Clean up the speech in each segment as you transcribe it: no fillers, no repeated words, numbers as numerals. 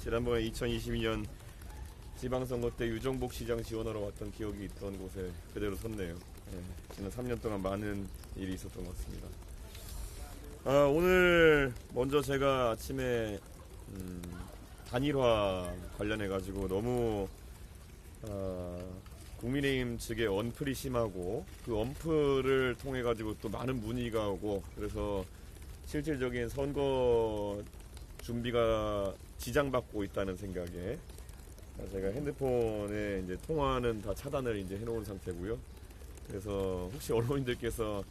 지난번에 2022년 지방선거 때 유정복 시장 지원하러 왔던 기억이 있던 곳에 그대로 섰네요. 예, 지난 3년 동안 많은 일이 있었던 것 같습니다. 오늘 먼저 제가 아침에 단일화 관련해 가지고 너무 국민의힘 측의 언플이 심하고 그 언플을 통해 가지고 또 많은 문의가 오고 그래서 실질적인 선거 준비가 지장받고 있다는 생각에 제가 핸드폰에 이제 통화는 다 차단을 이제 해놓은 상태고요. 그래서 혹시 언론인들께서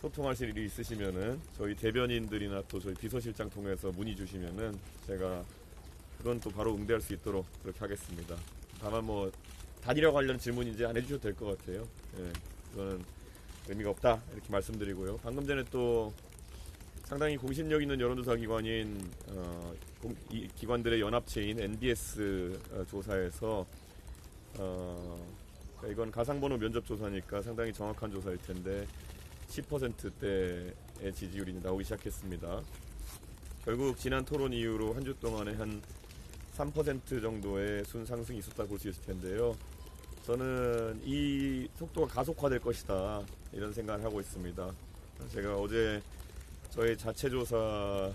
소통하실 일이 있으시면은 저희 대변인들이나 또 저희 비서실장 통해서 문의 주시면은 제가 그건 또 바로 응대할 수 있도록 그렇게 하겠습니다. 다만 뭐 단일화 관련 질문 이제 안 해주셔도 될 것 같아요. 예, 그거는 의미가 없다 이렇게 말씀드리고요. 방금 전에 또 상당히 공신력 있는 여론조사 기관인 이 기관들의 연합체인 NBS 조사에서 이건 가상번호 면접 조사니까 상당히 정확한 조사일 텐데 10%대의 지지율이 나오기 시작했습니다. 결국 지난 토론 이후로 한 주 동안에 한 3% 정도의 순상승이 있었다 볼 수 있을 텐데요. 저는 이 속도가 가속화될 것이다 이런 생각을 하고 있습니다. 제가 어제 저희 자체조사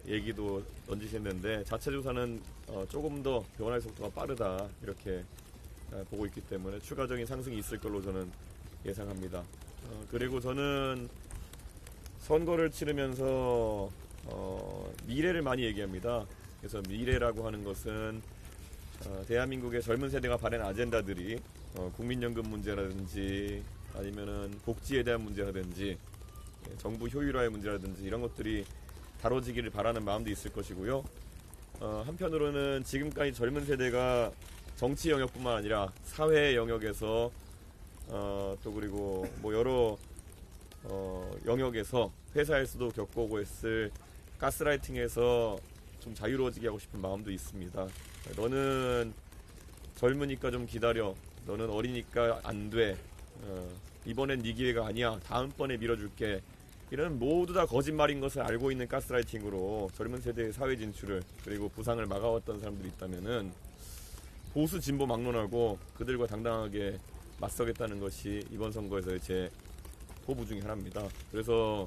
얘기도 던지셨는데 자체조사는 조금 더 변화의 속도가 빠르다 이렇게 보고 있기 때문에 추가적인 상승이 있을 걸로 저는 예상합니다. 그리고 저는 선거를 치르면서 미래를 많이 얘기합니다. 그래서 미래라고 하는 것은 대한민국의 젊은 세대가 바라는 아젠다들이 국민연금 문제라든지 아니면은 복지에 대한 문제라든지 정부 효율화의 문제라든지 이런 것들이 다뤄지기를 바라는 마음도 있을 것이고요. 한편으로는 지금까지 젊은 세대가 정치 영역뿐만 아니라 사회 영역에서 또 그리고 뭐 여러 영역에서 회사에서도 겪어오고 있을 가스라이팅에서 좀 자유로워지게 하고 싶은 마음도 있습니다. 너는 젊으니까 좀 기다려. 너는 어리니까 안 돼. 이번엔 네 기회가 아니야. 다음번에 밀어줄게. 이런 모두 다 거짓말인 것을 알고 있는 가스라이팅으로 젊은 세대의 사회 진출을 그리고 부상을 막아왔던 사람들이 있다면은 보수 진보 막론하고 그들과 당당하게 맞서겠다는 것이 이번 선거에서의 제 포부 중에 하나입니다. 그래서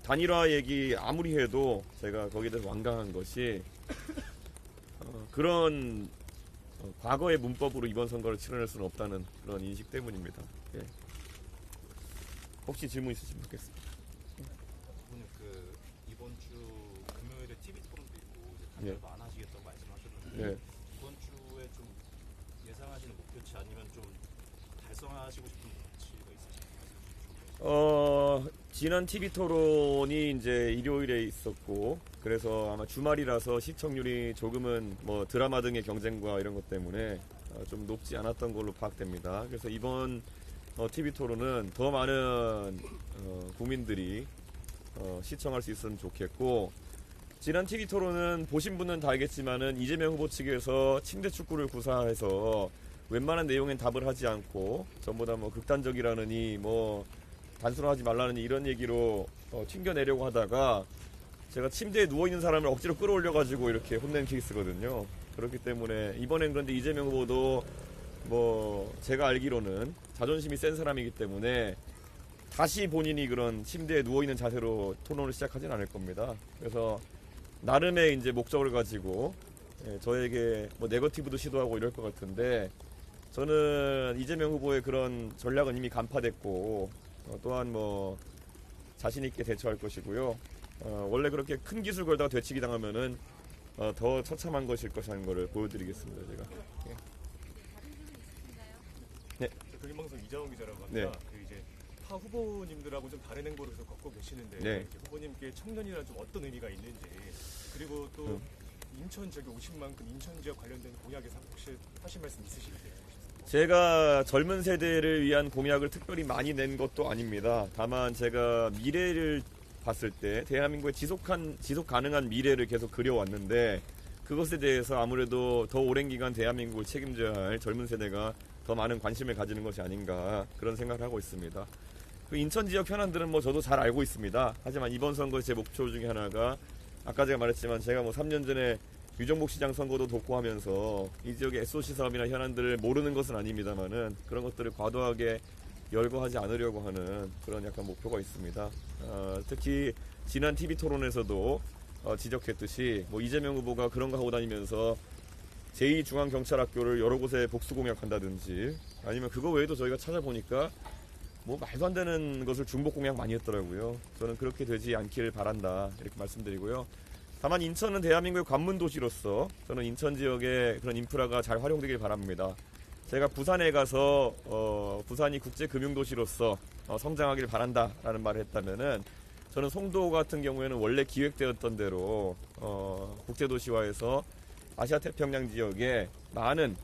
단일화 얘기 아무리 해도 제가 거기에 대해서 완강한 것이 그런 과거의 문법으로 이번 선거를 치러낼 수는 없다는 그런 인식 때문입니다. 예. 혹시 질문 있으시면 좋겠습니다. 오늘 이번 주 금요일에 TV 토론도 있고 단일화도 안 하시겠다고 말씀하셨는데 이번 주에 좀 예상하시는 목표치 아니면 좀 달성하시고 싶은 목표치가 있으신가요? 지난 TV 토론이 이제 일요일에 있었고 그래서 아마 주말이라서 시청률이 조금은 뭐 드라마 등의 경쟁과 이런 것 때문에 좀 높지 않았던 걸로 파악됩니다. 그래서 이번 TV 토론은 더 많은 국민들이 시청할 수 있으면 좋겠고 지난 TV 토론은 보신 분은 다 알겠지만은 이재명 후보 측에서 침대 축구를 구사해서 웬만한 내용엔 답을 하지 않고 전부 다 뭐 극단적이라느니 뭐 단순화하지 말라느니 이런 얘기로 튕겨내려고 하다가 제가 침대에 누워있는 사람을 억지로 끌어올려가지고 이렇게 혼낸 케이스거든요. 그렇기 때문에 이번엔 그런데 이재명 후보도 뭐 제가 알기로는 자존심이 센 사람이기 때문에 다시 본인이 그런 침대에 누워있는 자세로 토론을 시작하진 않을 겁니다. 그래서 나름의 이제 목적을 가지고 저에게 뭐 네거티브도 시도하고 이럴 것 같은데 저는 이재명 후보의 그런 전략은 이미 간파됐고 또한 뭐 자신있게 대처할 것이고요. 원래 그렇게 큰 기술 걸다가 되치기 당하면은 더 처참한 것일 것이라는 것을 보여드리겠습니다. 제가. 예. 네. 동인방송 이자원 기자라고 합니다. 네. 이제 타 후보님들하고 좀 다른 행보를 계속 걷고 계시는데 네. 후보님께 청년이란 좀 어떤 의미가 있는지 그리고 또 인천 지역에 오신 만큼 인천 지역 관련된 공약에 혹시 하실 말씀 있으실까요? 제가 젊은 세대를 위한 공약을 특별히 많이 낸 것도 아닙니다. 다만 제가 미래를 봤을 때 대한민국의 지속 가능한 미래를 계속 그려왔는데 그것에 대해서 아무래도 더 오랜 기간 대한민국을 책임져야 할 젊은 세대가 더 많은 관심을 가지는 것이 아닌가 그런 생각을 하고 있습니다. 그 인천 지역 현안들은 뭐 저도 잘 알고 있습니다. 하지만 이번 선거 제 목표 중에 하나가 아까 제가 말했지만 제가 뭐 3년 전에 유정복 시장 선거도 독고하면서 이 지역의 SOC 사업이나 현안들을 모르는 것은 아닙니다만은 그런 것들을 과도하게 열거하지 않으려고 하는 그런 약간 목표가 있습니다. 특히 지난 TV 토론에서도 지적했듯이 뭐 이재명 후보가 그런 거 하고 다니면서 제2중앙경찰학교를 여러 곳에 복수 공약한다든지 아니면 그거 외에도 저희가 찾아보니까 뭐 말도 안 되는 것을 중복 공약 많이 했더라고요. 저는 그렇게 되지 않기를 바란다 이렇게 말씀드리고요. 다만 인천은 대한민국의 관문 도시로서 저는 인천 지역의 그런 인프라가 잘 활용되길 바랍니다. 제가 부산에 가서 부산이 국제금융도시로서 성장하길 바란다라는 말을 했다면은 저는 송도 같은 경우에는 원래 기획되었던 대로 국제도시화에서 아시아태평양 지역에 많은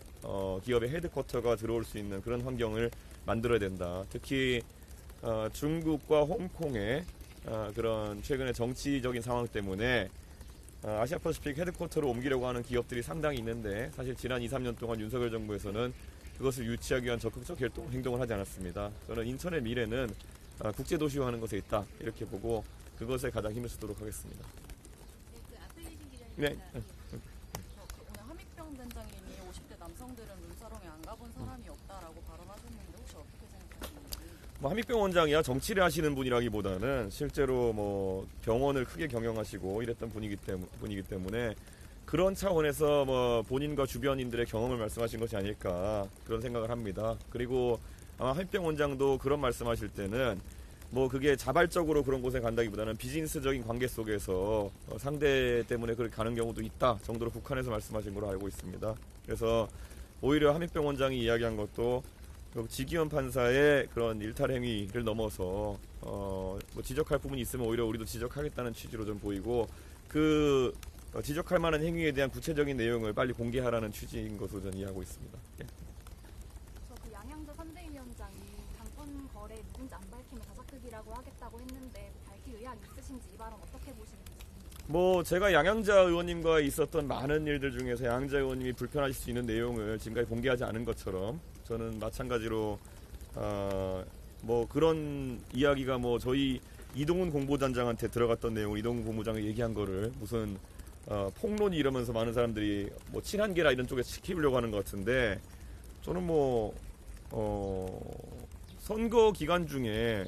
기업의 헤드쿼터가 들어올 수 있는 그런 환경을 만들어야 된다. 특히 중국과 홍콩의 그런 최근의 정치적인 상황 때문에 아시아퍼시픽 헤드쿼터로 옮기려고 하는 기업들이 상당히 있는데 사실 지난 2, 3년 동안 윤석열 정부에서는 그것을 유치하기 위한 적극적 행동을 하지 않았습니다. 저는 인천의 미래는 국제도시화하는 것에 있다 이렇게 보고 그것에 가장 힘을 쓰도록 하겠습니다. 그 아틀리신 기자님. 네. 오늘 함익병 단장님이 50대 남성들은 룸사롱에 안 가본 사람이 없다라고 발언하셨는데 혹시 어떻게 생각하시는지? 뭐 함익병 원장이야 정치를 하시는 분이라기보다는 실제로 뭐 병원을 크게 경영하시고 이랬던 분이기 때문에 그런 차원에서 뭐 본인과 주변인들의 경험을 말씀하신 것이 아닐까 그런 생각을 합니다. 그리고 아마 함익병 원장도 그런 말씀하실 때는 뭐 그게 자발적으로 그런 곳에 간다기보다는 비즈니스적인 관계 속에서 상대 때문에 그렇게 가는 경우도 있다 정도로 북한에서 말씀하신 걸로 알고 있습니다. 그래서 오히려 함익병 원장이 이야기한 것도 지기현 판사의 그런 일탈 행위를 넘어서 뭐 지적할 부분이 있으면 오히려 우리도 지적하겠다는 취지로 좀 보이고 그 지적할 만한 행위에 대한 구체적인 내용을 빨리 공개하라는 취지인 것으로 저는 이해하고 있습니다. 예. 그 양양자 선대위원장이 당권 거래 누군지 안 밝히면 가사크기라고 하겠다고 했는데 밝힐 의향 있으신지 이 발언 어떻게 보시는지? 뭐 제가 양양자 의원님과 있었던 많은 일들 중에서 양양자 의원님이 불편하실 수 있는 내용을 지금까지 공개하지 않은 것처럼 저는 마찬가지로 뭐 그런 이야기가 뭐 저희 이동훈 공보단장한테 들어갔던 내용을 이동훈 공보장이 얘기한 거를 무슨 폭론이 이러면서 많은 사람들이 뭐 친한계라 이런 쪽에 시키려고 하는 것 같은데 저는 뭐 선거 기간 중에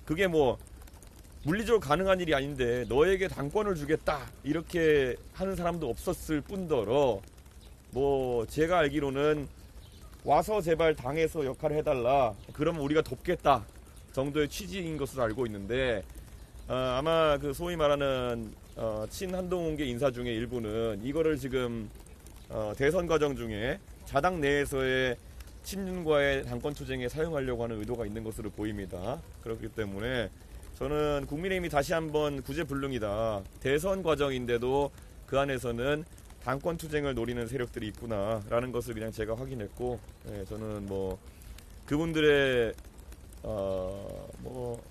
그게 뭐 물리적으로 가능한 일이 아닌데 너에게 당권을 주겠다 이렇게 하는 사람도 없었을 뿐더러 뭐 제가 알기로는 와서 제발 당에서 역할을 해달라 그러면 우리가 돕겠다 정도의 취지인 것으로 알고 있는데 아마 그 소위 말하는 친한동훈계 인사 중에 일부는 이거를 지금 대선 과정 중에 자당 내에서의 친윤과의 당권 투쟁에 사용하려고 하는 의도가 있는 것으로 보입니다. 그렇기 때문에 저는 국민의힘이 다시 한번 구제불능이다. 대선 과정인데도 그 안에서는 당권 투쟁을 노리는 세력들이 있구나라는 것을 그냥 제가 확인했고, 저는 뭐 그분들의 뭐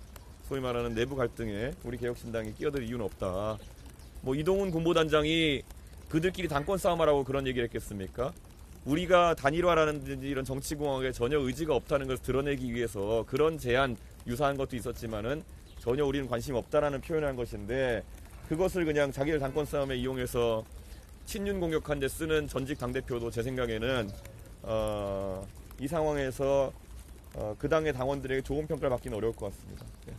소위 말하는 내부 갈등에 우리 개혁신당이 끼어들 이유는 없다. 뭐 이동훈 군보단장이 그들끼리 당권 싸움하라고 그런 얘기를 했겠습니까? 우리가 단일화라든지 이런 정치공학에 전혀 의지가 없다는 것을 드러내기 위해서 그런 제안 유사한 것도 있었지만은 전혀 우리는 관심이 없다라는 표현을 한 것인데 그것을 그냥 자기들 당권 싸움에 이용해서 친윤 공격한 데 쓰는 전직 당대표도 제 생각에는 이 상황에서 그 당의 당원들에게 좋은 평가를 받기는 어려울 것 같습니다. 네.